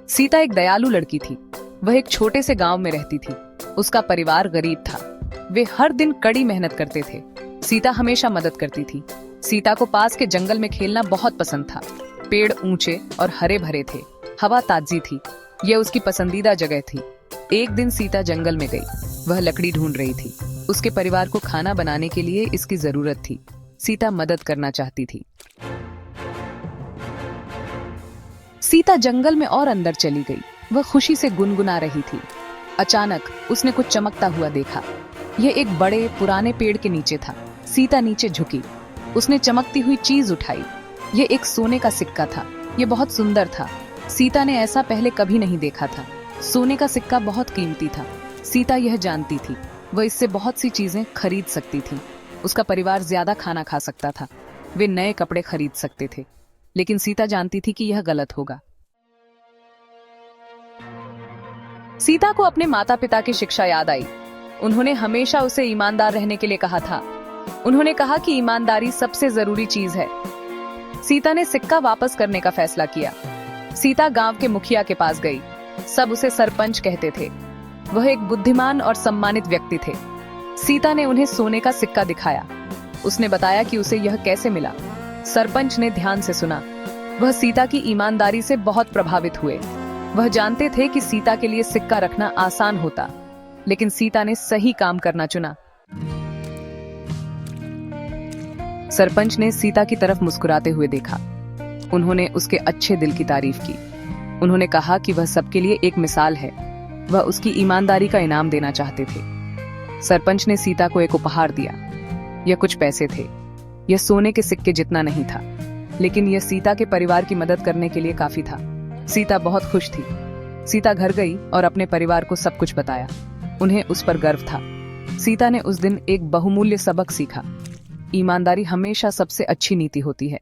सीता एक दयालु लड़की थी। वह एक छोटे से गांव में रहती थी। उसका परिवार गरीब था। वे हर दिन कड़ी मेहनत करते थे। सीता हमेशा मदद करती थी। सीता को पास के जंगल में खेलना बहुत पसंद था। पेड़ ऊंचे और हरे भरे थे। हवा ताजी थी। यह उसकी पसंदीदा जगह थी। एक दिन सीता जंगल में गई। वह लकड़ी ढूंढ रही थी। उसके परिवार को खाना बनाने के लिए इसकी जरूरत थी। सीता मदद करना चाहती थी। सीता जंगल में और अंदर चली गई। वह खुशी से गुनगुना रही थी। अचानक उसने कुछ चमकता हुआ देखा। यह एक बड़े पुराने पेड़ के नीचे था। सीता नीचे झुकी। उसने चमकती हुई चीज उठाई। यह एक सोने का सिक्का था। यह बहुत सुंदर था। सीता ने ऐसा पहले कभी नहीं देखा था। सोने का सिक्का बहुत कीमती था। सीता यह जानती थी। वह इससे बहुत सी चीजें खरीद सकती थी। उसका परिवार ज्यादा खाना खा सकता था। वे नए कपड़े खरीद सकते थे। लेकिन सीता जानती थी कि यह गलत होगा। सीता को अपने माता पिता की शिक्षा याद आई। उन्होंने हमेशा उसे ईमानदार रहने के लिए कहा था। उन्होंने कहा कि ईमानदारी सबसे जरूरी चीज है। सीता ने सिक्का वापस करने का फैसला किया। सीता गांव के मुखिया के पास गई। सब उसे सरपंच कहते थे। वह एक बुद्धिमान और सम्मानित व्यक्ति थे। सीता ने उन्हें सोने का सिक्का दिखाया। उसने बताया कि उसे यह कैसे मिला। सरपंच ने ध्यान से सुना। वह सीता की ईमानदारी से बहुत प्रभावित हुए। वह जानते थे कि सीता के लिए सिक्का रखना आसान होता, लेकिन सीता ने सही काम करना चुना। सरपंच ने सीता की तरफ मुस्कुराते हुए देखा। उन्होंने उसके अच्छे दिल की तारीफ की। उन्होंने कहा कि वह सबके लिए एक मिसाल है। वह उसकी ईमानदारी का इनाम देना चाहते थे। सरपंच ने सीता को एक उपहार दिया। यह कुछ पैसे थे। यह सोने के सिक्के जितना नहीं था, लेकिन यह सीता के परिवार की मदद करने के लिए काफी था। सीता बहुत खुश थी। सीता घर गई और अपने परिवार को सब कुछ बताया। उन्हें उस पर गर्व था। सीता ने उस दिन एक बहुमूल्य सबक सीखा। ईमानदारी हमेशा सबसे अच्छी नीति होती है।